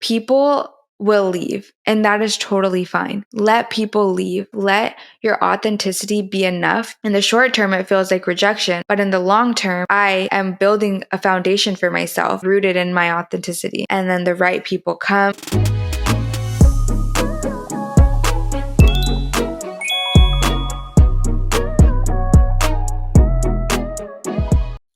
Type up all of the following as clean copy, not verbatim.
People will leave, and that is totally fine. Let people leave. Let your authenticity be enough. In the short term, it feels like rejection, but in the long term, I am building a foundation for myself rooted in my authenticity. And then the right people come.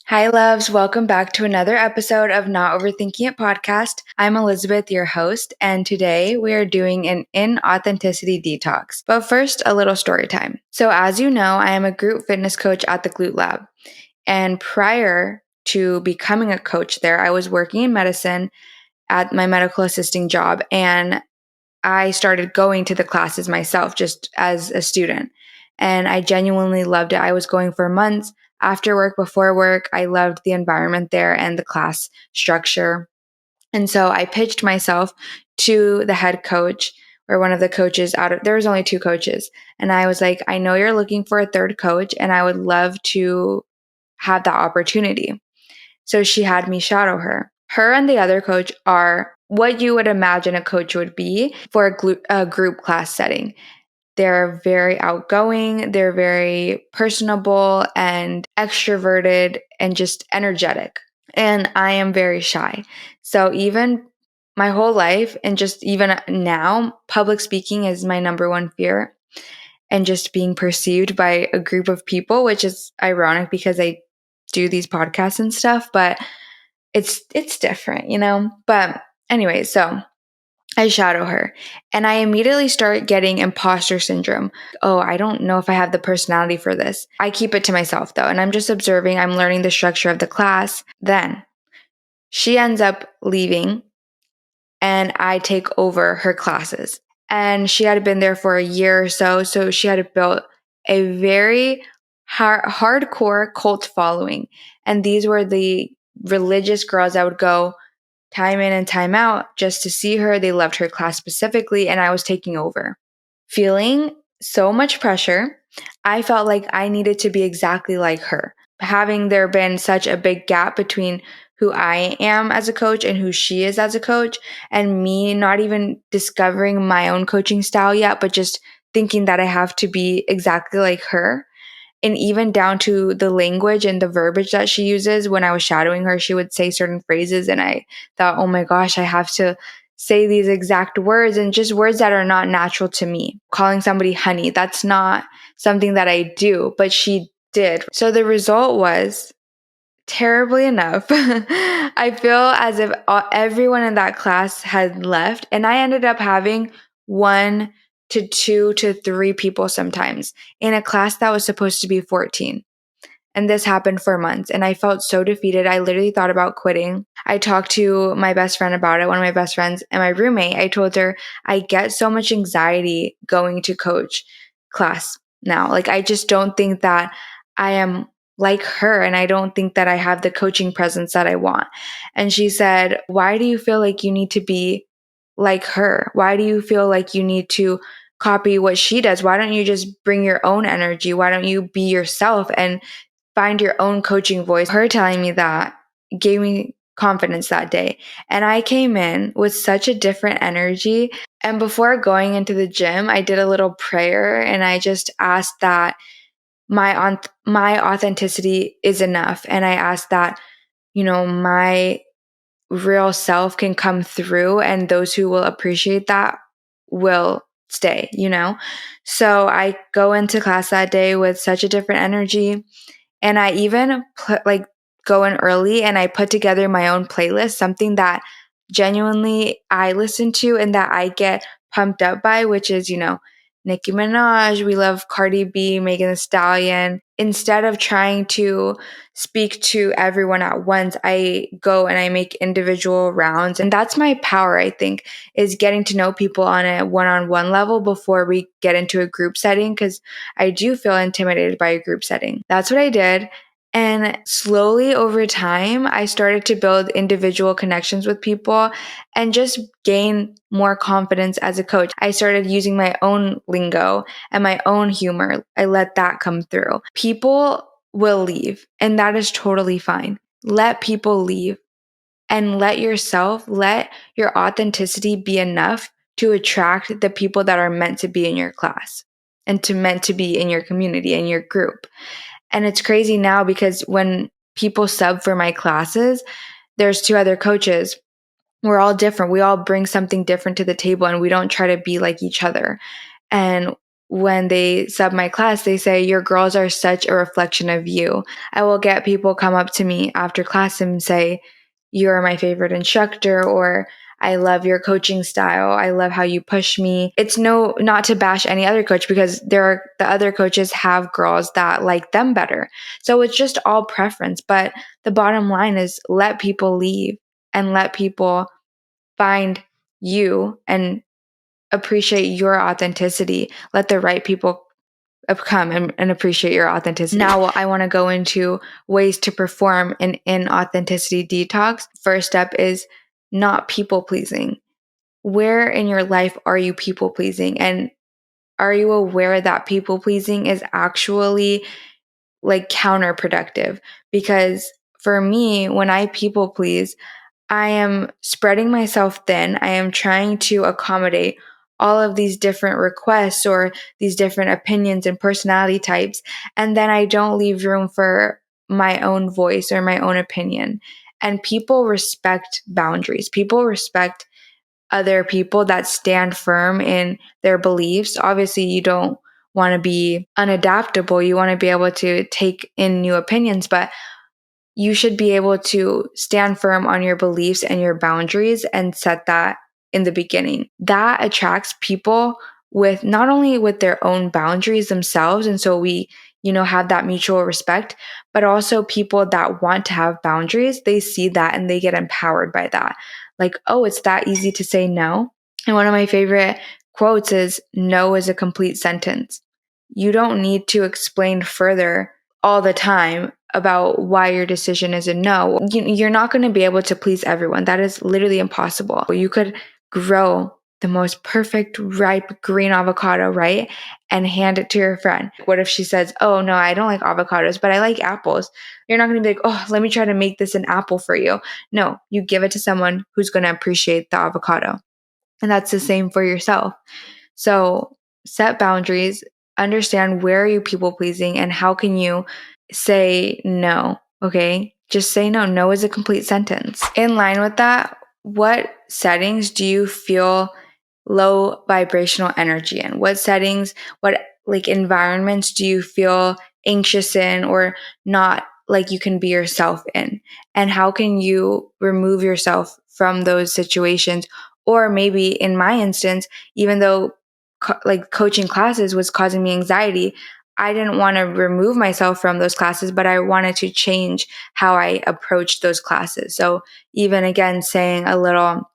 Hi, loves. Welcome back to another episode of Not Overthinking It podcast. I'm Elisabeth, your host, and today we are doing an inauthenticity detox. But first, a little story time. So as you know, I am a group fitness coach at the Glute Lab. And prior to becoming a coach there, I was working in medicine at my medical assisting job, and I started going to the classes myself just as a student. And I genuinely loved it. I was going for months. After work, before work, I loved the environment there and the class structure. And so I pitched myself to the head coach or one of the coaches there was only two coaches. And I was like, I know you're looking for a third coach and I would love to have that opportunity. So she had me shadow her. Her and the other coach are what you would imagine a coach would be for a group class setting. They're very outgoing, they're very personable and extroverted and just energetic. And I am very shy. So even my whole life and just even now, public speaking is my number one fear. And just being perceived by a group of people, which is ironic because I do these podcasts and stuff, but it's different, But anyway, so I shadow her and I immediately start getting imposter syndrome. Oh, I don't know if I have the personality for this. I keep it to myself though, and I'm just observing, I'm learning the structure of the class. Then she ends up leaving and I take over her classes. And she had been there for a year or so. So she had built a very hardcore cult following. And these were the religious girls that would go time in and time out just to see her. They loved her class specifically, and I was taking over. Feeling so much pressure, I felt like I needed to be exactly like her. Having there been such a big gap between who I am as a coach and who she is as a coach, and me not even discovering my own coaching style yet, but just thinking that I have to be exactly like her. And even down to the language and the verbiage that she uses. When I was shadowing her, she would say certain phrases and I thought, oh my gosh, I have to say these exact words, and just words that are not natural to me. Calling somebody honey, that's not something that I do, but she did. So the result was, terribly enough, I feel as if everyone in that class had left, and I ended up having 1 to 2 to 3 people sometimes in a class that was supposed to be 14. And this happened for months, and I felt so defeated. I literally thought about quitting. I talked to my best friend about it, one of my best friends, and my roommate. I told her, I get so much anxiety going to coach class now. Like, I just don't think that I am like her, and I don't think that I have the coaching presence that I want. And she said, why do you feel like you need to be like her? Why do you feel like you need to copy what she does? Why don't you just bring your own energy? Why don't you be yourself and find your own coaching voice? Her telling me that gave me confidence that day. And I came in with such a different energy. And before going into the gym, I did a little prayer and I just asked that my authenticity is enough. And I asked that, my real self can come through and those who will appreciate that will stay, So I go into class that day with such a different energy. And I even go in early and I put together my own playlist, something that genuinely I listen to and that I get pumped up by, which is, Nicki Minaj. We love Cardi B, Megan Thee Stallion. Instead of trying to speak to everyone at once, I go and I make individual rounds. And that's my power, I think, is getting to know people on a one-on-one level before we get into a group setting, because I do feel intimidated by a group setting. That's what I did. And slowly over time, I started to build individual connections with people and just gain more confidence as a coach. I started using my own lingo and my own humor. I let that come through. People will leave, and that is totally fine. Let people leave. and let your authenticity be enough to attract the people that are meant to be in your class and meant to be in your community and your group. And it's crazy now because when people sub for my classes, there's 2 other coaches. We're all different. We all bring something different to the table, and we don't try to be like each other. And when they sub my class, they say, your girls are such a reflection of you. I will get people come up to me after class and say, you're my favorite instructor, or I love your coaching style. I love how you push me. It's not to bash any other coach, because the other coaches have girls that like them better. So it's just all preference. But the bottom line is, let people leave and let people find you and appreciate your authenticity. Let the right people come and appreciate your authenticity. Now, I want to go into ways to perform an inauthenticity detox. First step is not people pleasing. Where in your life are you people pleasing? And are you aware that people pleasing is actually like counterproductive? Because for me, when I people please, I am spreading myself thin. I am trying to accommodate all of these different requests or these different opinions and personality types. And then I don't leave room for my own voice or my own opinion. And people respect boundaries. People respect other people that stand firm in their beliefs. Obviously, you don't want to be unadaptable. You want to be able to take in new opinions, but you should be able to stand firm on your beliefs and your boundaries and set that in the beginning. That attracts people with not only with their own boundaries themselves. And so we, have that mutual respect, but also people that want to have boundaries. They see that and they get empowered by that. Like, oh, it's that easy to say no. And one of my favorite quotes is, no is a complete sentence. You don't need to explain further all the time about why your decision is a no. You're not going to be able to please everyone. That is literally impossible. You could grow the most perfect, ripe green avocado, right? And hand it to your friend. What if she says, oh no, I don't like avocados, but I like apples? You're not going to be like, oh, let me try to make this an apple for you. No, you give it to someone who's going to appreciate the avocado. And that's the same for yourself. So set boundaries, understand where are you people pleasing and how can you say no, okay? Just say no. No is a complete sentence. In line with that, what settings do you feel low vibrational energy in? What settings, what like environments do you feel anxious in or not like you can be yourself in? And how can you remove yourself from those situations? Or maybe in my instance, even though coaching classes was causing me anxiety, I didn't want to remove myself from those classes, but I wanted to change how I approached those classes. So even again, saying a little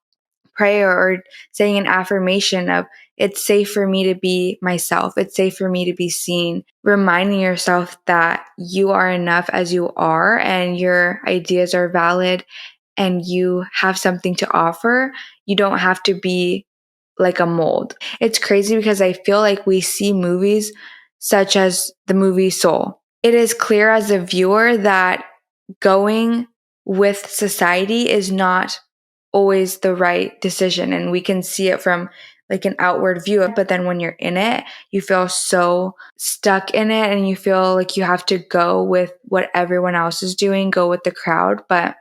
prayer or saying an affirmation of, it's safe for me to be myself. It's safe for me to be seen. Reminding yourself that you are enough as you are and your ideas are valid and you have something to offer. You don't have to be like a mold. It's crazy because I feel like we see movies such as the movie Soul. It is clear as a viewer that going with society is not always the right decision. And we can see it from like an outward view. But then when you're in it, you feel so stuck in it and you feel like you have to go with what everyone else is doing, go with the crowd. But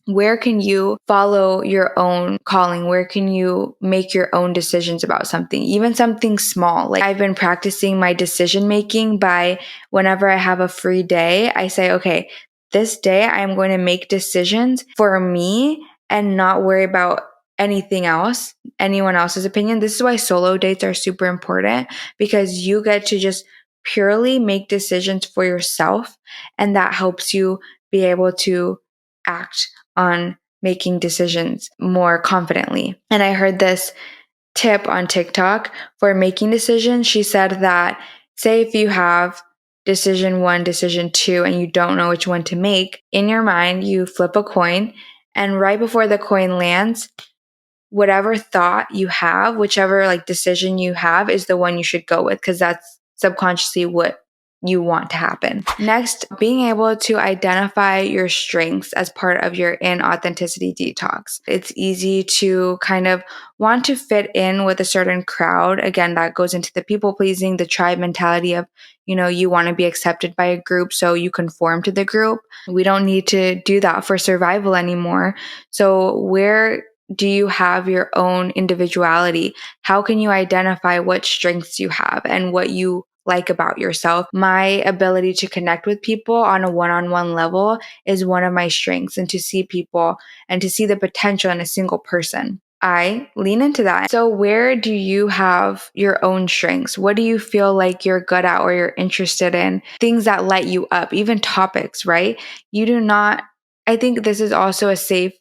where can you follow your own calling? Where can you make your own decisions about something, even something small? Like I've been practicing my decision making by whenever I have a free day, I say, okay, this day I am going to make decisions for me and not worry about anything else, anyone else's opinion. This is why solo dates are super important because you get to just purely make decisions for yourself. And that helps you be able to act on making decisions more confidently. And I heard this tip on TikTok for making decisions. She said that, say, if you have decision 1, decision 2, and you don't know which one to make, in your mind, you flip a coin, and right before the coin lands, whatever thought you have, whichever like decision you have is the one you should go with, because that's subconsciously what you want to happen. Next, being able to identify your strengths as part of your inauthenticity detox. It's easy to kind of want to fit in with a certain crowd. Again, that goes into the people pleasing, the tribe mentality of, you want to be accepted by a group, so you conform to the group. We don't need to do that for survival anymore. So where do you have your own individuality? How can you identify what strengths you have and what you like about yourself? My ability to connect with people on a one-on-one level is one of my strengths, and to see people and to see the potential in a single person. I lean into that. So where do you have your own strengths? What do you feel like you're good at or you're interested in? Things that light you up, even topics, right? I think this is also a safe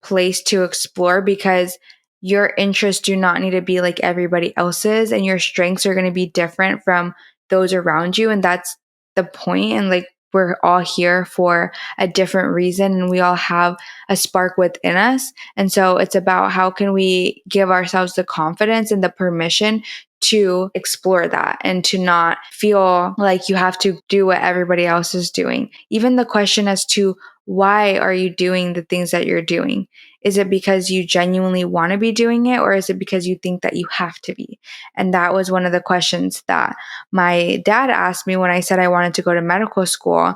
place to explore, because your interests do not need to be like everybody else's, and your strengths are going to be different from those around you. And that's the point. And like, we're all here for a different reason, and we all have a spark within us. And so it's about how can we give ourselves the confidence and the permission to explore that, and to not feel like you have to do what everybody else is doing. Even the question as to why are you doing the things that you're doing? Is it because you genuinely want to be doing it, or is it because you think that you have to be? And that was one of the questions that my dad asked me when I said I wanted to go to medical school.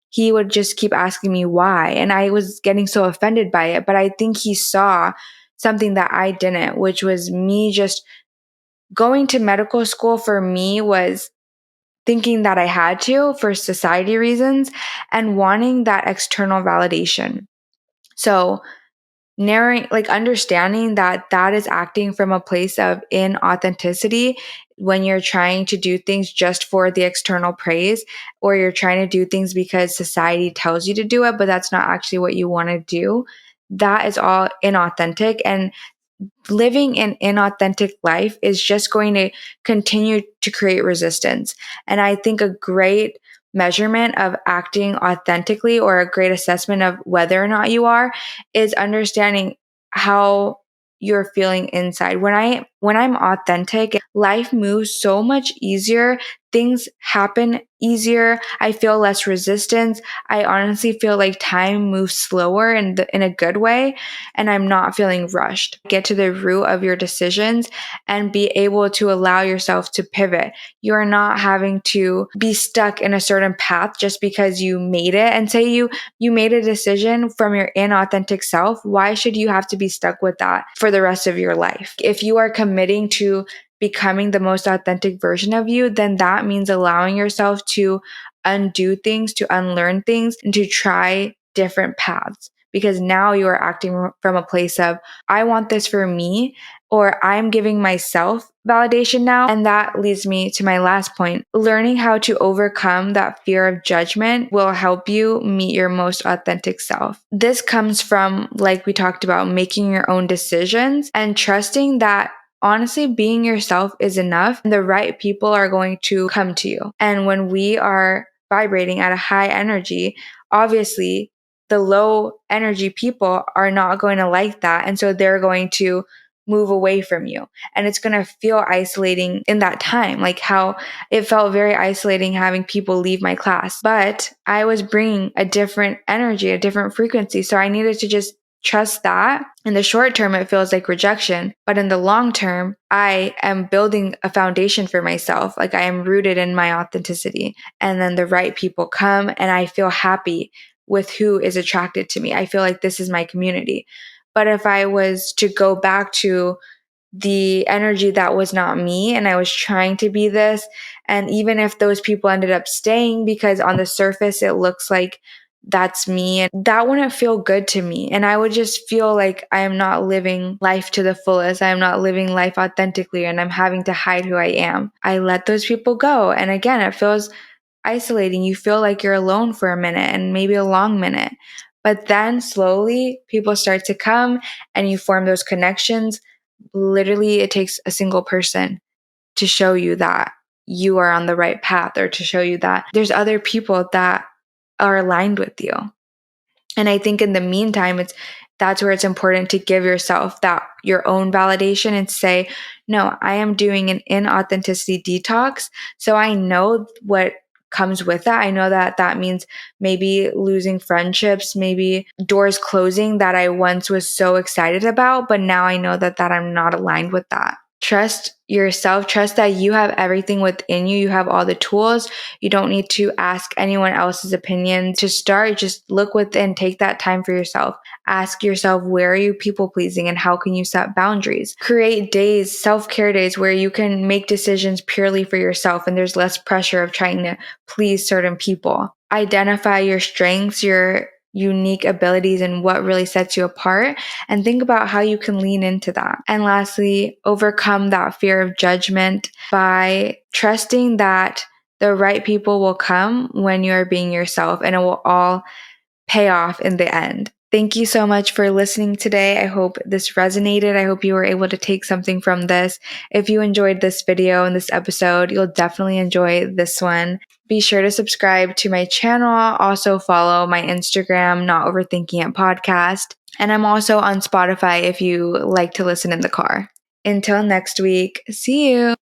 He would just keep asking me why. And I was getting so offended by it. But I think he saw something that I didn't, which was me just going to medical school for me was thinking that I had to for society reasons and wanting that external validation. So understanding that that is acting from a place of inauthenticity when you're trying to do things just for the external praise, or you're trying to do things because society tells you to do it, but that's not actually what you want to do. That is all inauthentic. And living an inauthentic life is just going to continue to create resistance. And I think a great measurement of acting authentically, or a great assessment of whether or not you are, is understanding how you're feeling inside. When I'm authentic, life moves so much easier. Things happen easier. I feel less resistance. I honestly feel like time moves slower in a good way, and I'm not feeling rushed. Get to the root of your decisions and be able to allow yourself to pivot. You're not having to be stuck in a certain path just because you made it. And say you made a decision from your inauthentic self. Why should you have to be stuck with that for the rest of your life? If you are committing to becoming the most authentic version of you, then that means allowing yourself to undo things, to unlearn things, and to try different paths. Because now you are acting from a place of, I want this for me, or I'm giving myself validation now. And that leads me to my last point. Learning how to overcome that fear of judgment will help you meet your most authentic self. This comes from, like we talked about, making your own decisions and trusting that honestly, being yourself is enough, and the right people are going to come to you. And when we are vibrating at a high energy, obviously the low energy people are not going to like that. And so they're going to move away from you. And it's going to feel isolating in that time, like how it felt very isolating having people leave my class. But I was bringing a different energy, a different frequency. So I needed to just trust that. In the short term, it feels like rejection, but in the long term, I am building a foundation for myself. Like I am rooted in my authenticity, and then the right people come, and I feel happy with who is attracted to me. I feel like this is my community. But if I was to go back to the energy that was not me, and I was trying to be this, and even if those people ended up staying because on the surface it looks like that's me, and that wouldn't feel good to me. And I would just feel like I am not living life to the fullest. I am not living life authentically, and I'm having to hide who I am. I let those people go. And again, it feels isolating. You feel like you're alone for a minute, and maybe a long minute. But then slowly people start to come and you form those connections. Literally, it takes a single person to show you that you are on the right path, or to show you that there's other people that are aligned with you. And I think in the meantime, that's where it's important to give yourself that your own validation and say, no, I am doing an inauthenticity detox. So I know what comes with that. I know that that means maybe losing friendships, maybe doors closing that I once was so excited about, but now I know that I'm not aligned with that. Trust yourself. Trust that you have everything within you. You have all the tools. You don't need to ask anyone else's opinion to start. Just look within, take that time for yourself. Ask yourself, where are you people pleasing and how can you set boundaries? Create days, self-care days where you can make decisions purely for yourself and there's less pressure of trying to please certain people. Identify your strengths, your unique abilities and what really sets you apart, and think about how you can lean into that. And lastly, overcome that fear of judgment by trusting that the right people will come when you are being yourself and it will all pay off in the end. Thank you so much for listening today. I hope this resonated. I hope you were able to take something from this. If you enjoyed this video and this episode, you'll definitely enjoy this one. Be sure to subscribe to my channel. Also follow my Instagram, Not Overthinking It podcast. And I'm also on Spotify if you like to listen in the car. Until next week, see you.